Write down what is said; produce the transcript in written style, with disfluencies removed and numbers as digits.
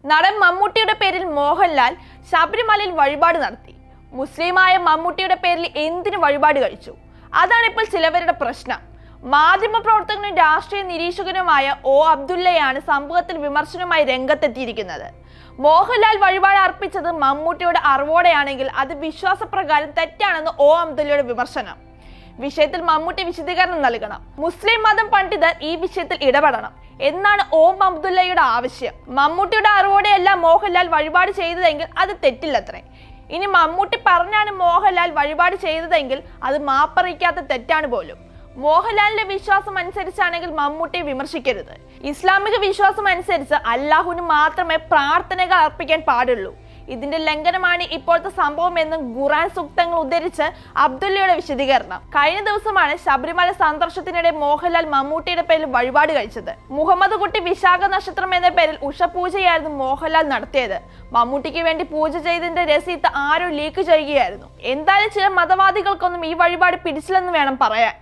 നടൻ മമ്മൂട്ടിയുടെ പേരിൽ മോഹൻലാൽ ശബരിമലയിൽ വഴിപാട് നടത്തി. മുസ്ലിമായ മമ്മൂട്ടിയുടെ പേരിൽ എന്തിന് വഴിപാട് കഴിച്ചു? അതാണ് ഇപ്പോൾ ചിലവരുടെ പ്രശ്നം. മാധ്യമപ്രവർത്തകനും രാഷ്ട്രീയ നിരീക്ഷകനുമായ ഒ അബ്ദുള്ളയാണ് സംഭവത്തിൽ വിമർശനവുമായി രംഗത്തെത്തിയിരിക്കുന്നത്. മോഹൻലാൽ വഴിപാട് അർപ്പിച്ചത് മമ്മൂട്ടിയുടെ അറിവോടെയാണെങ്കിൽ അത് വിശ്വാസപ്രകാരം തെറ്റാണെന്ന് ഒ അബ്ദുള്ളയുടെ വിമർശനം. വിഷയത്തിൽ മമ്മൂട്ടി വിശദീകരണം നൽകണം. മുസ്ലിം മതം പണ്ഡിതർ ഈ വിഷയത്തിൽ ഇടപെടണം എന്നാണ് ഓം അബ്ദുള്ളയുടെ ആവശ്യം. മമ്മൂട്ടിയുടെ അറിവോടെയല്ല മോഹൻലാൽ വഴിപാട് ചെയ്തതെങ്കിൽ അത് തെറ്റില്ലത്രേ. ഇനി മമ്മൂട്ടി പറഞ്ഞാണ് മോഹൻലാൽ വഴിപാട് ചെയ്തതെങ്കിൽ അത് മാപ്പറിയിക്കാത്ത തെറ്റാണ് പോലും. മോഹൻലാലിന്റെ വിശ്വാസം അനുസരിച്ചാണെങ്കിൽ മമ്മൂട്ടിയെ വിമർശിക്കരുത്. ഇസ്ലാമിക വിശ്വാസം അനുസരിച്ച് അല്ലാഹുവിന് മാത്രമേ പ്രാർത്ഥനകൾ അർപ്പിക്കാൻ പാടുള്ളൂ. ഇതിന്റെ ലംഘനമാണ് ഇപ്പോഴത്തെ സംഭവം എന്നും ഖുർആൻ സൂക്തങ്ങൾ ഉദ്ധരിച്ച് അബ്ദുള്ളയുടെ വിശദീകരണം. കഴിഞ്ഞ ദിവസമാണ് ശബരിമല സന്ദർശനത്തിനിടെ മോഹൻലാൽ മമ്മൂട്ടിയുടെ പേരിൽ വഴിപാട് കഴിച്ചത്. മുഹമ്മദ് കുട്ടി വിശാഖ നക്ഷത്രം എന്ന പേരിൽ ഉഷപൂജയായിരുന്നു മോഹൻലാൽ നടത്തിയത്. മമ്മൂട്ടിക്ക് വേണ്ടി പൂജ ചെയ്തതിന്റെ രസീത് ആരോ ലീക്ക് ചെയ്യുകയായിരുന്നു. എന്തായാലും ചില മതവാദികൾക്കൊന്നും ഈ വഴിപാട് പിടിച്ചില്ലെന്ന് വേണം പറയാൻ.